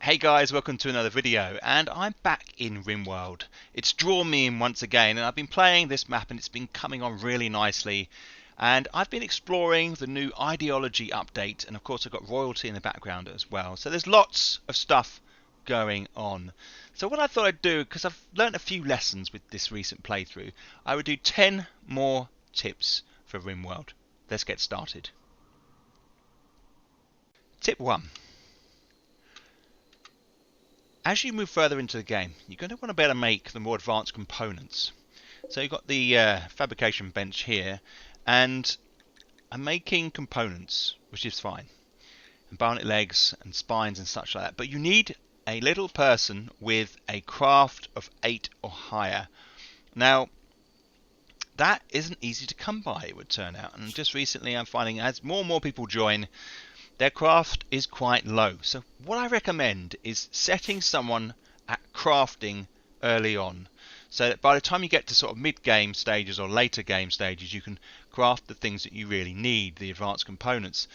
Hey guys, welcome to another video, and I'm back in Rimworld. It's drawn me in once again, and I've been playing this map and it's been coming on really nicely. And I've been exploring the new ideology update, and of course I've got royalty in the background as well. So there's lots of stuff going on. So what I thought I'd do, because I've learned a few lessons with this recent playthrough, I would do 10 more tips for Rimworld. Let's get started. Tip 1. As you move further into the game, you're going to want to be able to make the more advanced components. So you've got the fabrication bench here, and I'm making components, which is fine, and bionic legs and spines and such like that. But you need a little person with a craft of 8 or higher. Now, that isn't easy to come by, it would turn out. And just recently I'm finding as more and more people join, their craft is quite low. So what I recommend is setting someone at crafting early on, so that by the time you get to sort of mid-game stages or later game stages, you can craft the things that you really need, the advanced components.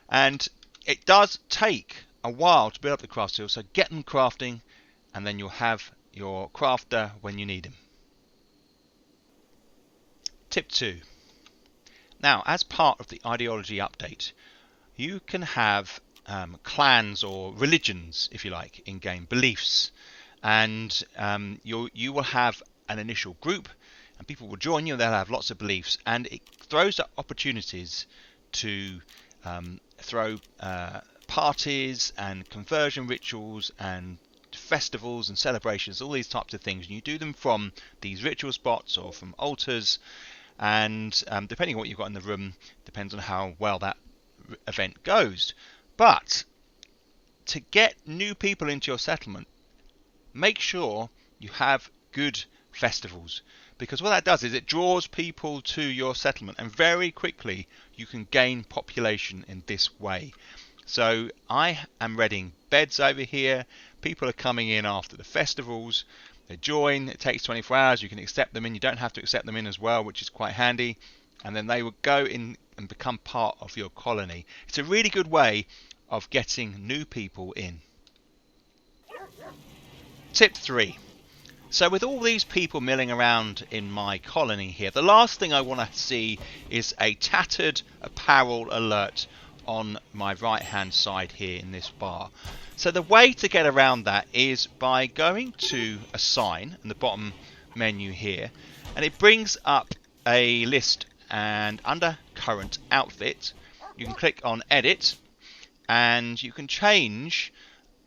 And it does take a while to build up the craft skills, so get them crafting, and then you'll have your crafter when you need him. Tip 2. Now, as part of the ideology update, you can have clans or religions, if you like, in-game beliefs, and you will have an initial group, and people will join you. They'll have lots of beliefs, and it throws up opportunities to throw parties and conversion rituals and festivals and celebrations, all these types of things. And you do them from these ritual spots or from altars, and depending on what you've got in the room, depends on how well that event goes. But to get new people into your settlement, make sure you have good festivals, because what that does is it draws people to your settlement, and very quickly you can gain population in this way. So I am readying beds over here. People are coming in after the festivals, they join, it takes 24 hours, you can accept them in, you don't have to accept them in as well, which is quite handy, and then they will go in and become part of your colony. It's a really good way of getting new people in. Tip 3. So with all these people milling around in my colony here, the last thing I want to see is a tattered apparel alert on my right hand side here in this bar. So the way to get around that is by going to a sign in the bottom menu here, and it brings up a list, and under current outfit you can click on edit, and you can change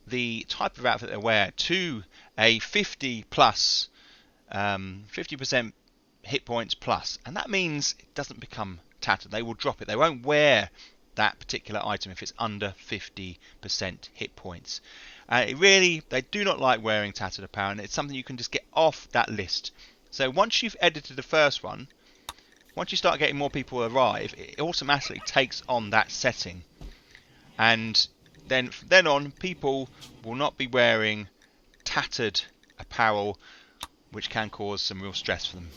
the type of outfit they wear to a 50 plus 50% hit points plus, and that means it doesn't become tattered. They will drop it. They won't wear that particular item if it's under 50% hit points. They do not like wearing tattered apparel, and it's something you can just get off that list. So once you've edited the first one, once you start getting more people arrive, it automatically takes on that setting, and then from then on people will not be wearing tattered apparel, which can cause some real stress for them.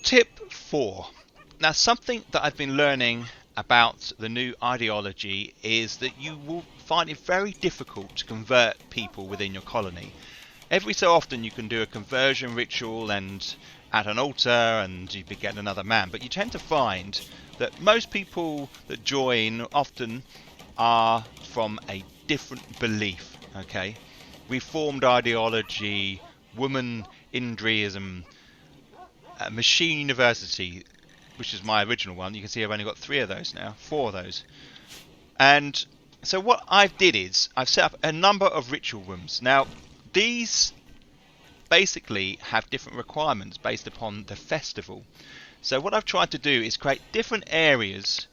Tip 4. Now, something that I've been learning about the new ideology is that you will find it very difficult to convert people within your colony. Every so often you can do a conversion ritual and at an altar and you get another man, but you tend to find that most people that join often are from a different belief. Okay, reformed ideology, woman Indriism, machine university, which is my original one. You can see I've only got 3 of those now, 4 of those. And so what I've did is I've set up a number of ritual rooms. Now these basically have different requirements based upon the festival. So what I've tried to do is create different areas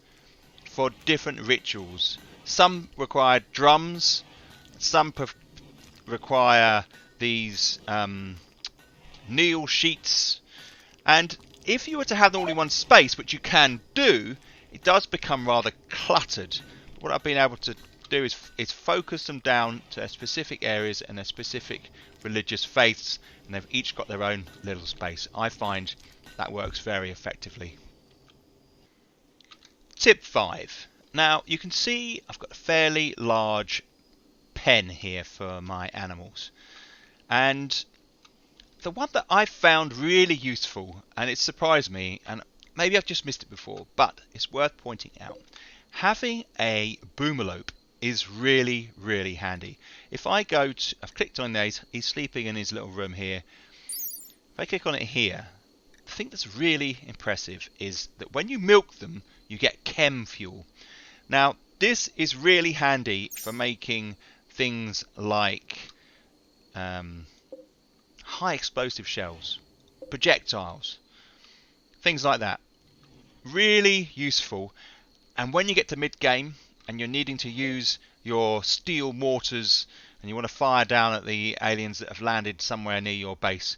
for different rituals. Some require drums, some require these kneel sheets, and if you were to have them all in one space, which you can do, it does become rather cluttered. What I've been able to do is focus them down to specific areas and their specific religious faiths, and they've each got their own little space. I find that works very effectively. Tip 5. Now you can see I've got a fairly large pen here for my animals. And the one that I found really useful, and it surprised me, and maybe I've just missed it before, but it's worth pointing out. Having a Boomlope is really, really handy. If I go to, I've clicked on these, he's sleeping in his little room here. If I click on it here, the thing that's really impressive is that when you milk them, you get chem fuel. Now, this is really handy for making things like high explosive shells, projectiles, things like that. Really useful. And when you get to mid-game and you're needing to use your steel mortars and you want to fire down at the aliens that have landed somewhere near your base,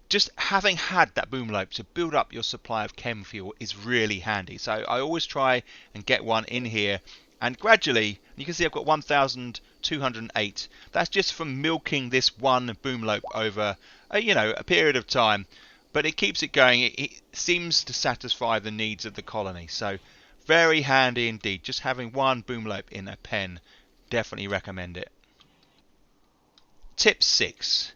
just having had that Boomlope to build up your supply of chem fuel is really handy. So I always try and get one in here, and gradually, you can see I've got 1,208. That's just from milking this one Boomlope over a period of time, but it keeps it going. It seems to satisfy the needs of the colony. So very handy indeed. Just having one Boomlope in a pen, definitely recommend it. Tip 6.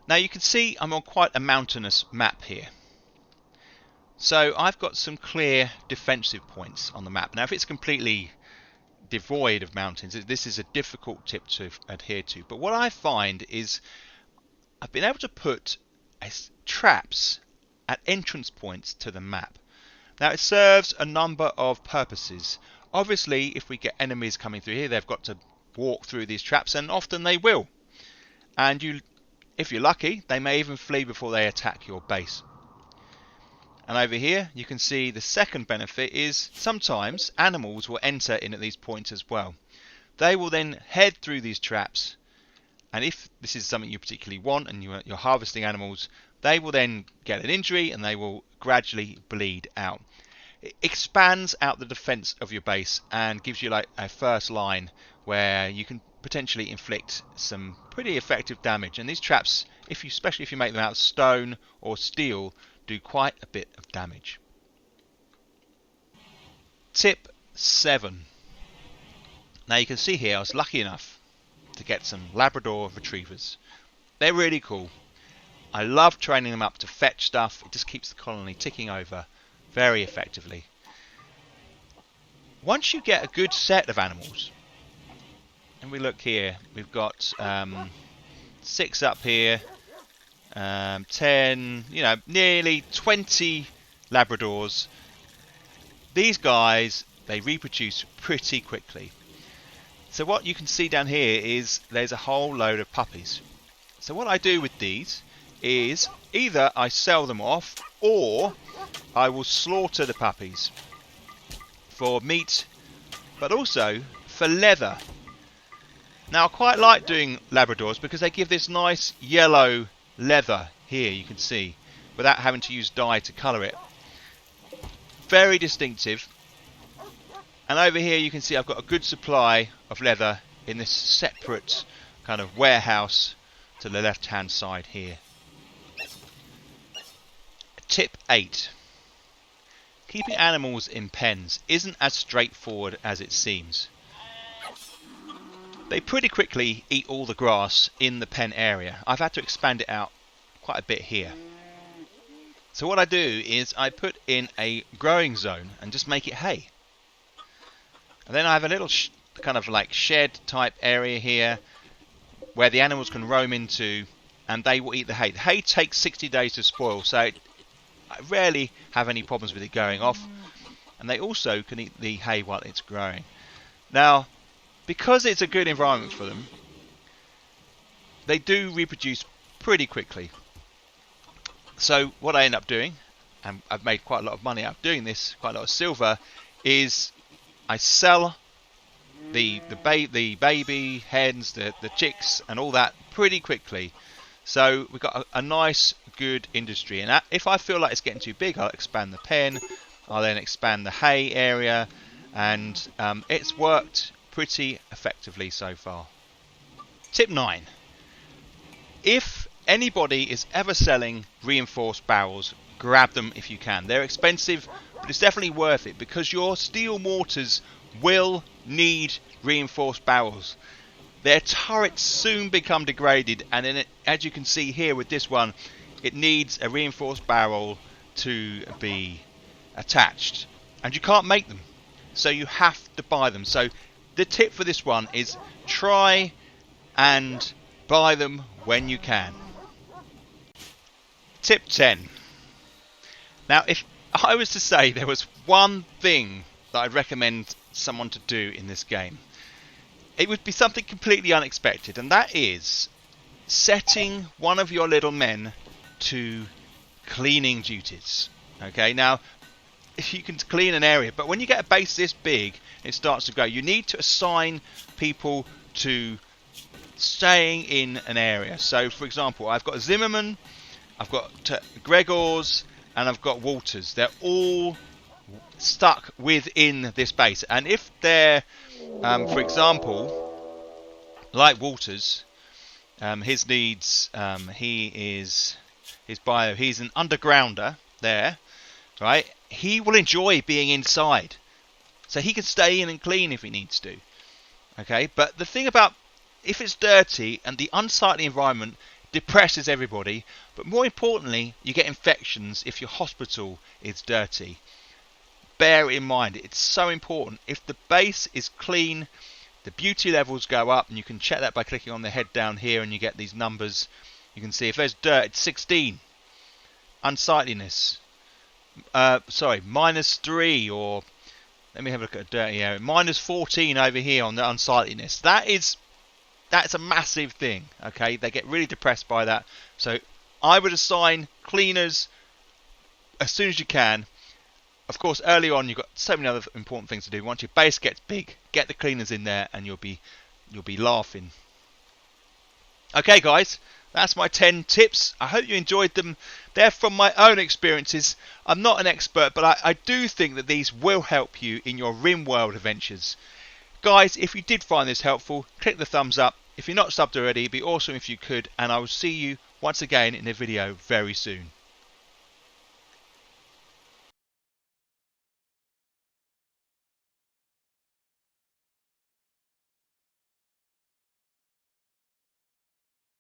Now you can see I'm on quite a mountainous map here. So I've got some clear defensive points on the map. Now if it's completely devoid of mountains, this is a difficult tip to adhere to. But what I find is I've been able to put traps at entrance points to the map. Now it serves a number of purposes. Obviously, if we get enemies coming through here, they've got to walk through these traps, and often they will. And if you're lucky, they may even flee before they attack your base. And over here, you can see the second benefit is sometimes animals will enter in at these points as well. They will then head through these traps, and if this is something you particularly want and you're harvesting animals, they will then get an injury and they will gradually bleed out. It expands out the defense of your base and gives you like a first line where you can potentially inflict some pretty effective damage. And these traps, especially if you make them out of stone or steel, do quite a bit of damage. Tip 7. Now you can see here I was lucky enough to get some Labrador retrievers. They're really cool. I love training them up to fetch stuff. It just keeps the colony ticking over very effectively. Once you get a good set of animals, and we look here, we've got 6 up here, 10, nearly 20 Labradors. These guys, they reproduce pretty quickly. So what you can see down here is there's a whole load of puppies. So what I do with these is either I sell them off or I will slaughter the puppies for meat, but also for leather. Now I quite like doing Labradors because they give this nice yellow leather here, you can see, without having to use dye to colour it. Very distinctive. And over here you can see I've got a good supply of leather in this separate kind of warehouse to the left hand side here. Tip 8. Keeping animals in pens isn't as straightforward as it seems. They pretty quickly eat all the grass in the pen area. I've had to expand it out quite a bit here. So what I do is I put in a growing zone and just make it hay. And then I have a little kind of like shed type area here where the animals can roam into and they will eat the hay. The hay takes 60 days to spoil, so I rarely have any problems with it going off. And they also can eat the hay while it's growing. Now, because it's a good environment for them, they do reproduce pretty quickly. So what I end up doing, and I've made quite a lot of money out of doing this, quite a lot of silver, is I sell the baby hens, the chicks and all that pretty quickly. So we've got a nice good industry, and if I feel like it's getting too big, I'll expand the pen, I'll then expand the hay area, and it's worked pretty effectively so far. Tip 9. If anybody is ever selling reinforced barrels, grab them if you can. They're expensive, but it's definitely worth it because your steel mortars will need reinforced barrels. their turrets soon become degraded, and then as you can see here with this one, it needs a reinforced barrel to be attached, and you can't make them, so you have to buy them. So the tip for this one is try and buy them when you can. Tip 10. Now, if I was to say there was one thing that I'd recommend someone to do in this game, it would be something completely unexpected, and that is setting one of your little men to cleaning duties. Okay, now if you can clean an area, but when you get a base this big, it starts to grow. You need to assign people to staying in an area. So, for example, I've got Zimmerman, I've got Gregors, and I've got Walters. They're all stuck within this base, and if they're for example, like Walters, his needs, he's an undergrounder there, right? He will enjoy being inside, so he can stay in and clean if he needs to. Okay, but the thing about, if it's dirty and the unsightly environment depresses everybody, but more importantly, you get infections if your hospital is dirty. Bear it in mind, it's so important. If the base is clean, the beauty levels go up, and you can check that by clicking on the head down here, and you get these numbers. You can see if there's dirt, it's 16. Unsightliness, -3, or let me have a look at a dirty area. -14 over here on the unsightliness. That's a massive thing. Okay, they get really depressed by that. So I would assign cleaners as soon as you can. Of course, early on you've got so many other important things to do. Once your base gets big, get the cleaners in there, and you'll be laughing. Okay, guys, that's my 10 tips. I hope you enjoyed them. They're from my own experiences. I'm not an expert, but I do think that these will help you in your Rimworld adventures. Guys, if you did find this helpful, click the thumbs up. If you're not subbed already, it'd be awesome if you could, and I will see you once again in a video very soon.